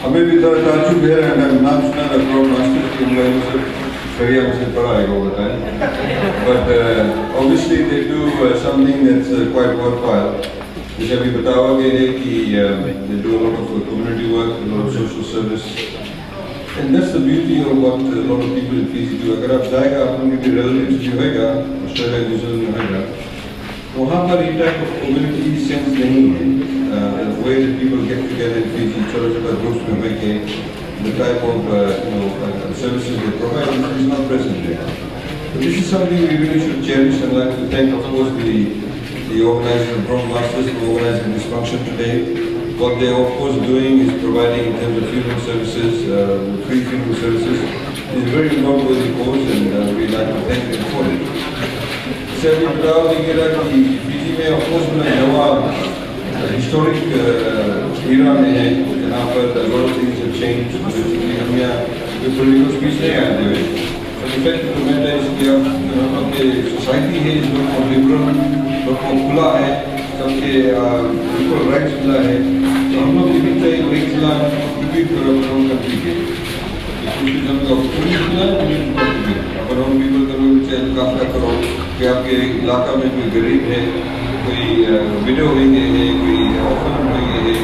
हमें भी दर्द ताजुब है and नाम सुना ना prognostic कि उन्हें सब करियर में से पढ़ा है वो बताएं but obviously they do something that's quite worthwhile जैसे अभी बताया गया है कि they do a lot of community work, a lot of social service and that's the beauty of what a lot of people in Fiji do. अगर आप जाएगा आप लोगों के relatives भी होएगा ऑस्ट्रेलिया न्यूजीलैंड में होएगा वहाँ पर ये type of community sense नहीं है. The way that people get together in Fiji, छोटा-छोटा groups में होके the type of services they provide is not present there. So this is something we really should cherish and like to thank, of course, the organizers, the Bronx Masters, for organizing this function today. What they are, of course, doing is providing in terms of funeral services, free funeral services. It's a very noteworthy cause and we'd like to thank them for it. So we बताओ कि Fiji में, of course, जवाब historic era में है जहाँ पर a lot of things have changed. हम यहाँ कोई political speech नहीं आते हुए. But the fact of the matter is कि अब के society है जो बहुत liberal, बहुत खुला है, सबके equal rights मिला है. तो हम लोग भी चाहिए rights मिला contribute करो अपने country के. कुछ जब का opportunity मिला अपने own people करो चाहे काफला करो कि आपके इलाका में कोई गरीब है कोई widow होंगे है कोई orphan होंगे है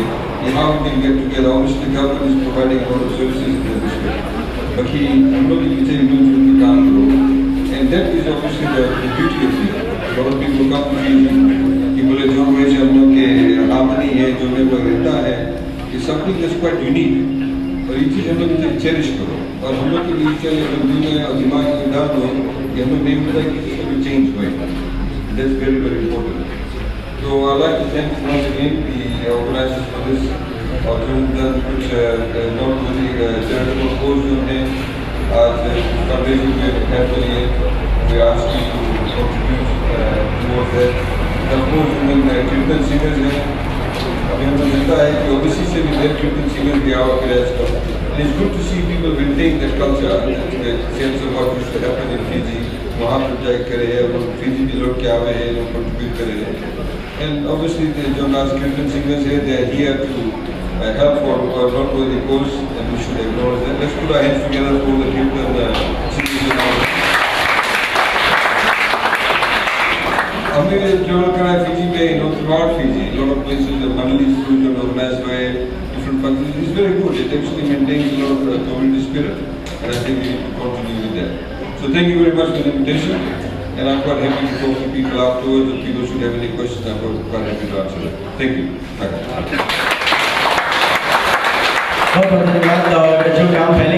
यहाँ we can get together. Obviously the government is providing a lot of services in that respect बाकी हम लोग भी चाहिए मिलजुल के काम करो and that is obviously the beauty of it. A lot of people come to Fiji कि बोले जो वैसे हम लोग के harmony है जो में लोग रहता है is something that's quite unique और ये चीज़ हम लोग इसे cherish करो और हम लोग के लिए चाहिए बंदूक और दिमाग में डाल दो कि हम लोग नहीं पता कि इसको भी change होएगा. That's very very important. So I'd like to thank once again the organizers for this opportunity which not only charitable cause होते हैं आज fundraising में help के लिए we ask you to contribute towards that. Of course उनमें कीर्तन singers हैं अभी हमें मिलता है कि OBC से भी their कीर्तन singers भी आवा के लिए and it's good to see people maintain that culture and the sense of what used to happen in Fiji. वहाँ पर जाए करे हैं और Fiji भी लोग क्या आवे हैं लोग contribute करे हैं. And obviously the Jonas Kirtan singers here, they are here to help for not only the cause and we should acknowledge that. Let's put our hands together for the Kirtan singers. हमें travel करा है Fiji में, throughout Fiji, a lot of places the Manali schools are organized by different functions. It's very good. It actually maintains a lot of community spirit and I think we need to continue with that. So thank you very much for the invitation. And I'm quite happy to talk to people afterwards. If people should have any questions, I'm quite happy to answer them. Thank you. बहुत धन्यवाद और जो काम पहले